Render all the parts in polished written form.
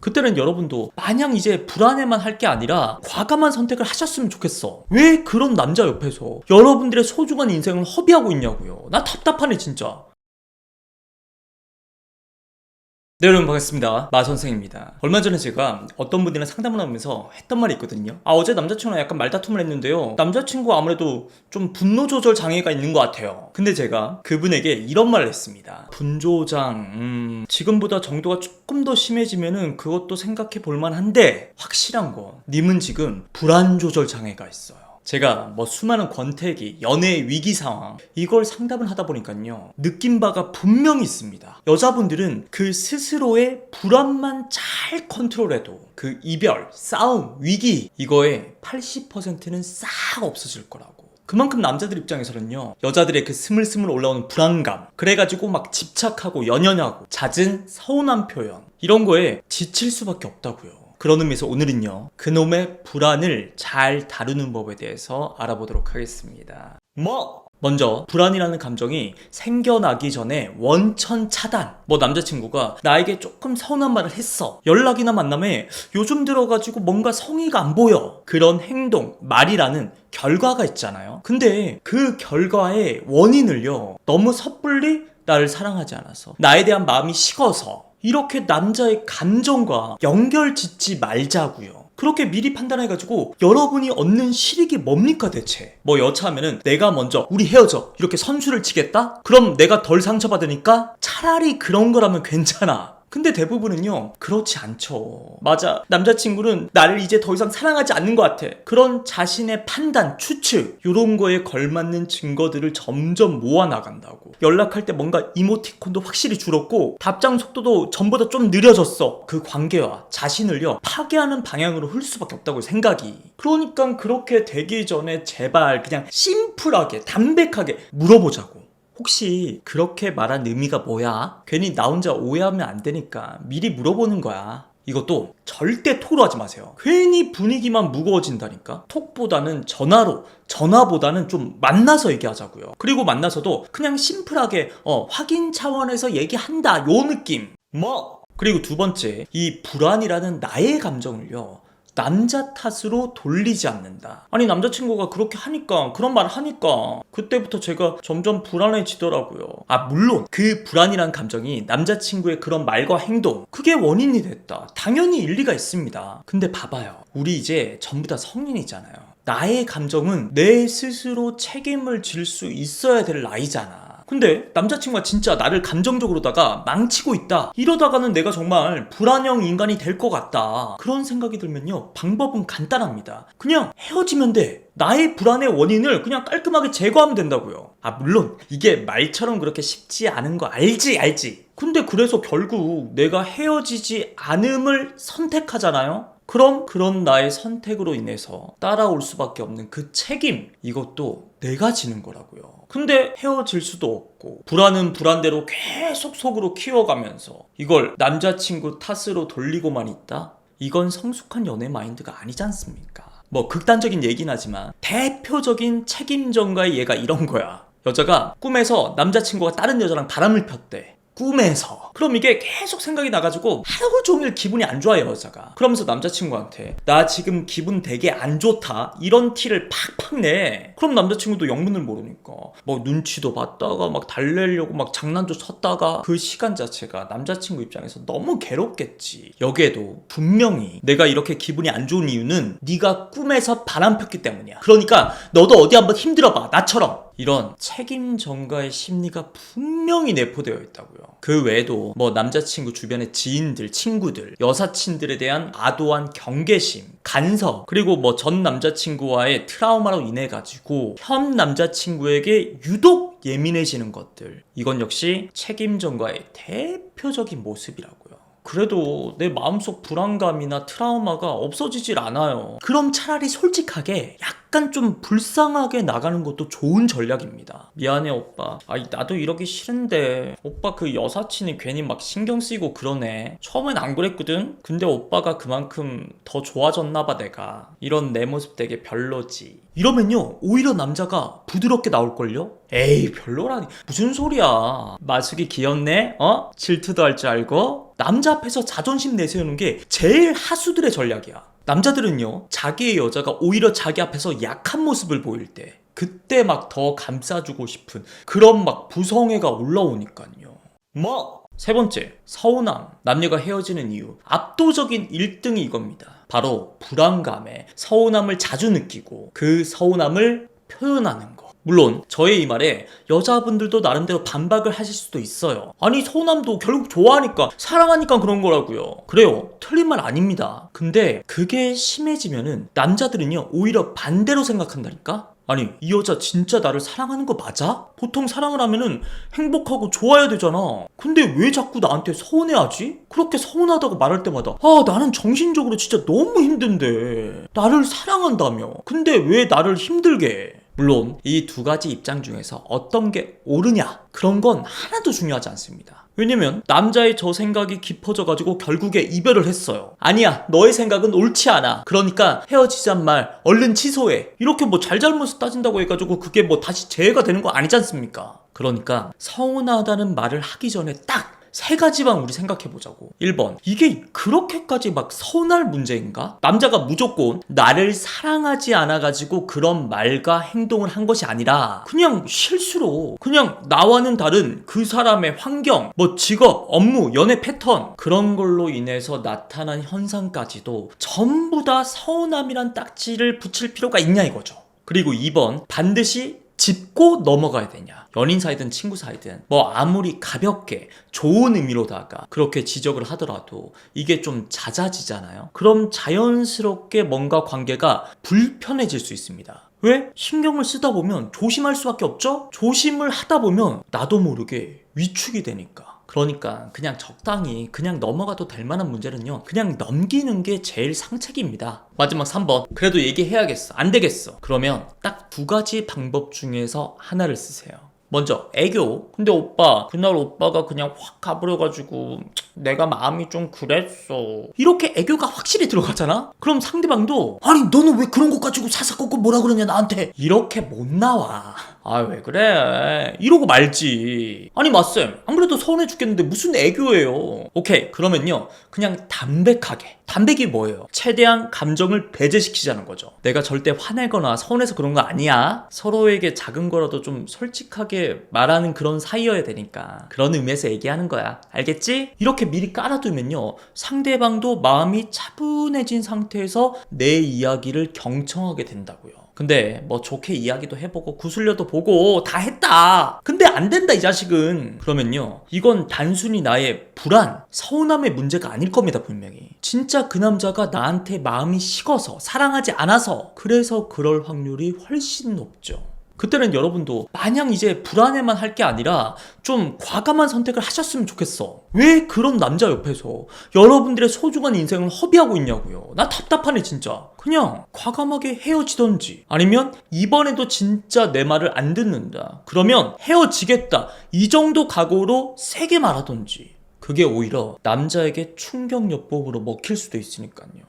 그때는 여러분도 마냥 이제 불안해만 할 게 아니라 과감한 선택을 하셨으면 좋겠어. 왜 그런 남자 옆에서 여러분들의 소중한 인생을 허비하고 있냐고요. 나 답답하네 진짜. 네, 여러분 반갑습니다. 마선생입니다. 얼마 전에 제가 어떤 분들이랑 상담을 하면서 했던 말이 있거든요. 어제 남자친구랑 약간 말다툼을 했는데요, 남자친구가 아무래도 좀 분노 조절 장애가 있는 것 같아요. 근데 제가 그분에게 이런 말을 했습니다. 분조장, 지금보다 정도가 조금 더 심해지면은 그것도 생각해 볼 만한데, 확실한 거 님은 지금 불안 조절 장애가 있어요. 제가 뭐 수많은 권태기, 연애 위기 상황, 이걸 상담을 하다 보니까요, 느낀 바가 분명히 있습니다. 여자분들은 그 스스로의 불안만 잘 컨트롤해도 그 이별, 싸움, 위기, 이거의 80%는 싹 없어질 거라고. 그만큼 남자들 입장에서는요, 여자들의 그 스물스물 올라오는 불안감, 그래가지고 막 집착하고 연연하고 잦은 서운한 표현, 이런 거에 지칠 수밖에 없다고요. 그런 의미에서 오늘은요, 그놈의 불안을 잘 다루는 법에 대해서 알아보도록 하겠습니다. 먼저 불안이라는 감정이 생겨나기 전에 원천 차단. 남자친구가 나에게 조금 서운한 말을 했어, 연락이나 만남에 요즘 들어가지고 뭔가 성의가 안 보여, 그런 행동, 말이라는 결과가 있잖아요. 근데 그 결과의 원인을요, 너무 섣불리 나를 사랑하지 않아서, 나에 대한 마음이 식어서, 이렇게 남자의 감정과 연결 짓지 말자고요. 그렇게 미리 판단해가지고 여러분이 얻는 실익이 뭡니까 대체? 여차하면은 내가 먼저 우리 헤어져 이렇게 선수를 치겠다? 그럼 내가 덜 상처받으니까 차라리 그런 거라면 괜찮아. 근데 대부분은요, 그렇지 않죠. 맞아, 남자친구는 나를 이제 더 이상 사랑하지 않는 것 같아. 그런 자신의 판단, 추측, 이런 거에 걸맞는 증거들을 점점 모아나간다고. 연락할 때 뭔가 이모티콘도 확실히 줄었고 답장 속도도 전보다 좀 느려졌어. 그 관계와 자신을요, 파괴하는 방향으로 흘 수밖에 없다고 생각이. 그러니까 그렇게 되기 전에 제발 그냥 심플하게 담백하게 물어보자고. 혹시 그렇게 말한 의미가 뭐야? 괜히 나 혼자 오해하면 안 되니까 미리 물어보는 거야. 이것도 절대 톡으로 하지 마세요. 괜히 분위기만 무거워진다니까. 톡보다는 전화보다는 좀 만나서 얘기하자고요. 그리고 만나서도 그냥 심플하게 확인 차원에서 얘기한다, 요 느낌. 그리고 두 번째, 이 불안이라는 나의 감정을요, 남자 탓으로 돌리지 않는다. 아니, 남자친구가 그렇게 하니까, 그런 말 하니까 그때부터 제가 점점 불안해지더라고요. 물론 그 불안이란 감정이 남자친구의 그런 말과 행동, 그게 원인이 됐다, 당연히 일리가 있습니다. 근데 봐봐요, 우리 이제 전부 다 성인이잖아요. 나의 감정은 내 스스로 책임을 질 수 있어야 될 나이잖아. 근데 남자친구가 진짜 나를 감정적으로다가 망치고 있다, 이러다가는 내가 정말 불안형 인간이 될 것 같다, 그런 생각이 들면요, 방법은 간단합니다. 그냥 헤어지면 돼. 나의 불안의 원인을 그냥 깔끔하게 제거하면 된다고요. 물론 이게 말처럼 그렇게 쉽지 않은 거 알지. 근데 그래서 결국 내가 헤어지지 않음을 선택하잖아요. 그럼 그런 나의 선택으로 인해서 따라올 수밖에 없는 그 책임, 이것도 내가 지는 거라고요. 근데 헤어질 수도 없고, 불안은 불안대로 계속 속으로 키워가면서 이걸 남자친구 탓으로 돌리고만 있다? 이건 성숙한 연애 마인드가 아니지 않습니까? 극단적인 얘긴 하지만 대표적인 책임 전가의 예가 이런 거야. 여자가 꿈에서 남자친구가 다른 여자랑 바람을 폈대. 꿈에서. 그럼 이게 계속 생각이 나가지고 하루 종일 기분이 안 좋아요, 여자가. 그러면서 남자친구한테 나 지금 기분 되게 안 좋다, 이런 티를 팍팍 내. 그럼 남자친구도 영문을 모르니까 눈치도 봤다가 막 달래려고 막 장난도 쳤다가, 그 시간 자체가 남자친구 입장에서 너무 괴롭겠지. 여기에도 분명히 내가 이렇게 기분이 안 좋은 이유는 네가 꿈에서 바람 폈기 때문이야, 그러니까 너도 어디 한번 힘들어봐, 나처럼. 이런 책임 전가의 심리가 분명히 내포되어 있다고요. 그 외에도 남자친구 주변의 지인들, 친구들, 여사친들에 대한 과도한 경계심, 간섭, 그리고 전 남자친구와의 트라우마로 인해 가지고 현 남자친구에게 유독 예민해지는 것들, 이건 역시 책임 전가의 대표적인 모습이라고요. 그래도 내 마음속 불안감이나 트라우마가 없어지질 않아요. 그럼 차라리 솔직하게 약간 좀 불쌍하게 나가는 것도 좋은 전략입니다. 미안해 오빠. 나도 이러기 싫은데 오빠 그 여사친이 괜히 막 신경 쓰이고 그러네. 처음엔 안 그랬거든? 근데 오빠가 그만큼 더 좋아졌나 봐 내가. 이런 내 모습 되게 별로지. 이러면요 오히려 남자가 부드럽게 나올걸요? 에이 별로라니 무슨 소리야. 마숙이 귀엽네? 질투도 할 줄 알고? 남자 앞에서 자존심 내세우는 게 제일 하수들의 전략이야. 남자들은요 자기의 여자가 오히려 자기 앞에서 약한 모습을 보일 때 그때 막 더 감싸주고 싶은 그런 막 부성애가 올라오니까요. 세 번째, 서운함. 남녀가 헤어지는 이유 압도적인 1등이 이겁니다. 바로 불안감에 서운함을 자주 느끼고 그 서운함을 표현하는 거. 물론 저의 이 말에 여자분들도 나름대로 반박을 하실 수도 있어요. 아니 서운함도 결국 좋아하니까 사랑하니까 그런 거라고요. 그래요, 틀린 말 아닙니다. 근데 그게 심해지면은 남자들은요 오히려 반대로 생각한다니까? 아니 이 여자 진짜 나를 사랑하는 거 맞아? 보통 사랑을 하면은 행복하고 좋아야 되잖아. 근데 왜 자꾸 나한테 서운해하지? 그렇게 서운하다고 말할 때마다 나는 정신적으로 진짜 너무 힘든데 나를 사랑한다며 근데 왜 나를 힘들게 해? 물론 이 두 가지 입장 중에서 어떤 게 옳으냐 그런 건 하나도 중요하지 않습니다. 왜냐면 남자의 저 생각이 깊어져가지고 결국에 이별을 했어요. 아니야 너의 생각은 옳지 않아. 그러니까 헤어지잔 말 얼른 취소해. 이렇게 뭐 잘잘못을 따진다고 해가지고 그게 뭐 다시 재해가 되는 거 아니지 않습니까? 그러니까 서운하다는 말을 하기 전에 딱 3가지만 우리 생각해보자고. 1번, 이게 그렇게까지 막 서운할 문제인가? 남자가 무조건 나를 사랑하지 않아가지고 그런 말과 행동을 한 것이 아니라 그냥 실수로 그냥 나와는 다른 그 사람의 환경, 뭐 직업, 업무, 연애 패턴 그런 걸로 인해서 나타난 현상까지도 전부 다 서운함이란 딱지를 붙일 필요가 있냐 이거죠. 그리고 2번, 반드시 짚고 넘어가야 되냐. 연인 사이든 친구 사이든 뭐 아무리 가볍게 좋은 의미로다가 그렇게 지적을 하더라도 이게 좀 잦아지잖아요. 그럼 자연스럽게 뭔가 관계가 불편해질 수 있습니다. 왜? 신경을 쓰다 보면 조심할 수밖에 없죠? 조심을 하다 보면 나도 모르게 위축이 되니까. 그러니까 그냥 적당히 그냥 넘어가도 될 만한 문제는요 그냥 넘기는 게 제일 상책입니다. 마지막 3번, 그래도 얘기해야겠어, 안 되겠어. 그러면 딱 2가지 방법 중에서 하나를 쓰세요. 먼저 애교. 근데 오빠 그날 오빠가 그냥 확 가버려가지고 내가 마음이 좀 그랬어. 이렇게 애교가 확실히 들어가잖아? 그럼 상대방도 아니 너는 왜 그런 거 가지고 사사건건 뭐라 그러냐 나한테 이렇게 못 나와. 왜 그래 이러고 말지. 아니 맞쌤 안 그래도 서운해 죽겠는데 무슨 애교예요. 오케이 그러면요 그냥 담백하게. 담백이 뭐예요? 최대한 감정을 배제시키자는 거죠. 내가 절대 화내거나 서운해서 그런 거 아니야. 서로에게 작은 거라도 좀 솔직하게 말하는 그런 사이여야 되니까 그런 의미에서 얘기하는 거야. 알겠지? 이렇게 미리 깔아두면요 상대방도 마음이 차분해진 상태에서 내 이야기를 경청하게 된다고요. 근데 뭐 좋게 이야기도 해보고 구슬려도 보고 다 했다. 근데 안 된다 이 자식은. 그러면요 이건 단순히 나의 불안, 서운함의 문제가 아닐 겁니다. 분명히 진짜 그 남자가 나한테 마음이 식어서 사랑하지 않아서 그래서 그럴 확률이 훨씬 높죠. 그때는 여러분도 마냥 이제 불안해만 할 게 아니라 좀 과감한 선택을 하셨으면 좋겠어. 왜 그런 남자 옆에서 여러분들의 소중한 인생을 허비하고 있냐고요. 나 답답하네 진짜. 그냥 과감하게 헤어지던지 아니면 이번에도 진짜 내 말을 안 듣는다 그러면 헤어지겠다 이 정도 각오로 세게 말하던지. 그게 오히려 남자에게 충격요법으로 먹힐 수도 있으니까요.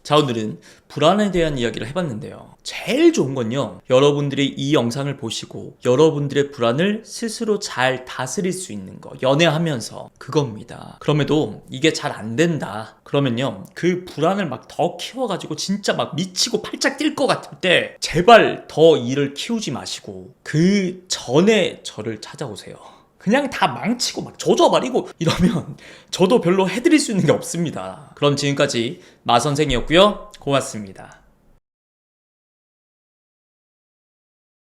자 오늘은 불안에 대한 이야기를 해봤는데요. 제일 좋은 건요 여러분들이 이 영상을 보시고 여러분들의 불안을 스스로 잘 다스릴 수 있는 거 연애하면서 그겁니다. 그럼에도 이게 잘 안 된다 그러면요 그 불안을 막 더 키워가지고 진짜 막 미치고 팔짝 뛸 것 같을 때 제발 더 일을 키우지 마시고 그 전에 저를 찾아오세요. 그냥 다 망치고 막 조져버리고 이러면 저도 별로 해드릴 수 있는 게 없습니다. 그럼 지금까지 마선생이었고요. 고맙습니다.